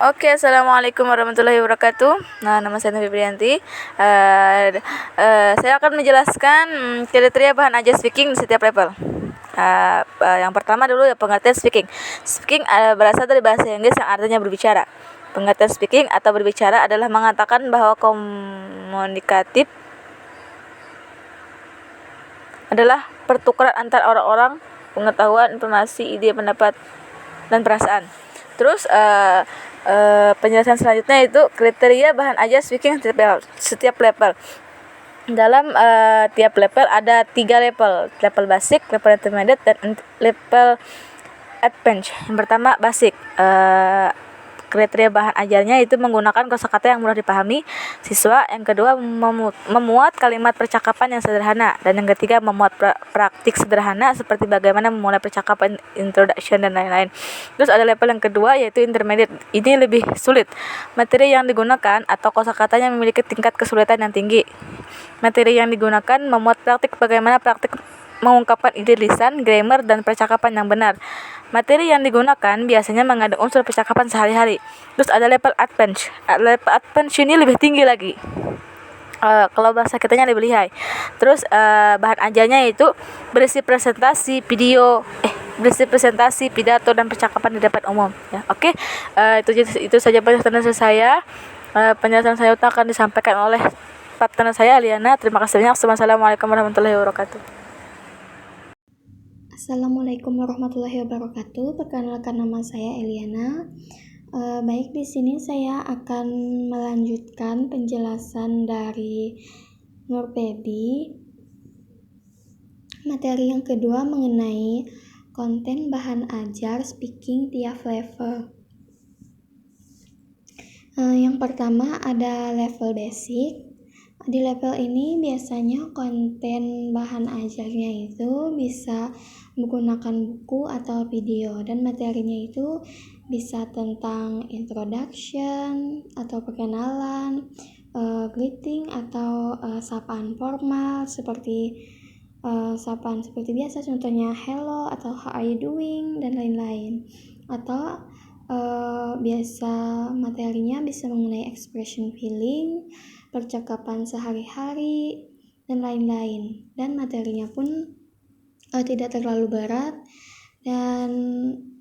Oke, assalamualaikum warahmatullahi wabarakatuh. Nah, nama saya Nafi Priyanti. Saya akan menjelaskan kriteria bahan ajar speaking di setiap level. Yang pertama dulu ya pengertian speaking. Speaking berasal dari bahasa Inggris yang artinya berbicara. Pengertian speaking atau berbicara adalah mengatakan bahwa komunikatif adalah pertukaran antar orang-orang, pengetahuan, informasi, ide, pendapat, dan perasaan. Terus penjelasan selanjutnya itu kriteria bahan ajar speaking setiap level. Dalam tiap level ada 3 level basic, level intermediate, dan level advanced. Yang pertama basic. Kriteria bahan ajarnya itu menggunakan kosakata yang mudah dipahami siswa. Yang kedua memuat kalimat percakapan yang sederhana, dan yang ketiga memuat praktik sederhana seperti bagaimana memulai percakapan, introduction, dan lain-lain. Terus ada level yang kedua yaitu intermediate. Ini lebih sulit. Materi yang digunakan atau kosakatanya memiliki tingkat kesulitan yang tinggi. Materi yang digunakan memuat praktik bagaimana praktik mengungkapkan ide lisan, grammar, dan percakapan yang benar. Materi yang digunakan biasanya mengandung unsur percakapan sehari-hari. Terus ada level advance. Level advance ini lebih tinggi lagi. Kalau bahasa kitanya lebih lihai. Terus bahan ajarnya itu berisi presentasi, pidato, dan percakapan di depan umum. Ya, oke. Itu saja penjelasan saya. Penjelasan saya akan disampaikan oleh partner saya Aliana. Terima kasih banyak. Wassalamualaikum warahmatullahi wabarakatuh. Assalamualaikum warahmatullahi wabarakatuh. Perkenalkan, nama saya Eliana. Baik, di sini saya akan melanjutkan penjelasan dari Nurpedi. Materi yang kedua mengenai konten bahan ajar speaking tiap level. Yang pertama ada level basic. Di level ini biasanya konten bahan ajarnya itu bisa menggunakan buku atau video, dan materinya itu bisa tentang introduction atau perkenalan, greeting atau sapaan formal seperti sapaan seperti biasa, contohnya hello atau how are you doing, dan lain-lain. Atau biasa materinya bisa mengenai expression feeling, percakapan sehari-hari, dan lain-lain. Dan materinya pun tidak terlalu berat dan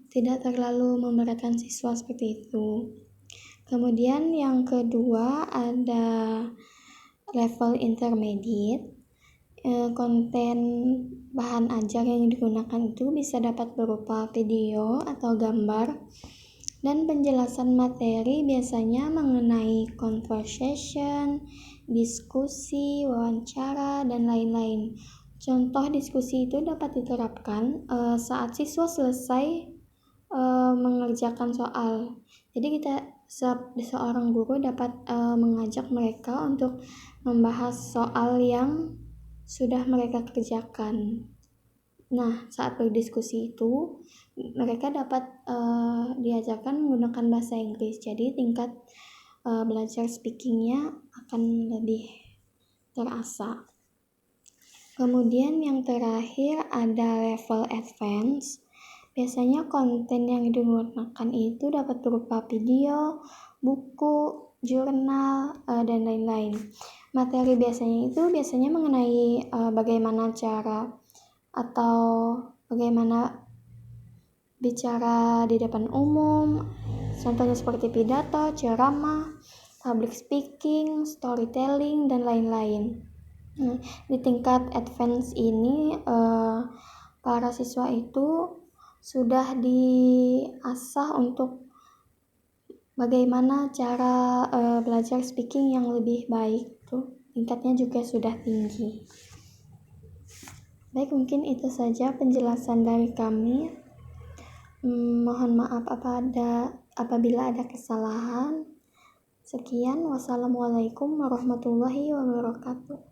tidak terlalu memberatkan siswa seperti itu. Kemudian yang kedua ada level intermediate. Konten bahan ajar yang digunakan itu bisa dapat berupa video atau gambar, dan penjelasan materi biasanya mengenai conversation, diskusi, wawancara, dan lain-lain. Contoh diskusi itu dapat diterapkan saat siswa selesai mengerjakan soal. Jadi seorang guru dapat mengajak mereka untuk membahas soal yang sudah mereka kerjakan. Nah, saat berdiskusi itu mereka dapat diajarkan menggunakan bahasa Inggris. Jadi tingkat belajar speakingnya akan lebih terasa. Kemudian yang terakhir ada level advance. Biasanya konten yang digunakan itu dapat berupa video, buku, jurnal, dan lain-lain. Materi biasanya mengenai bagaimana cara atau bagaimana bicara di depan umum, contohnya seperti pidato, ceramah, public speaking, storytelling, dan lain-lain. Di tingkat advance ini para siswa itu sudah diasah untuk bagaimana cara belajar speaking yang lebih baik. Tingkatnya juga sudah tinggi. Baik, mungkin itu saja penjelasan dari kami. Mohon maaf apabila ada kesalahan. Sekian, wassalamualaikum warahmatullahi wabarakatuh.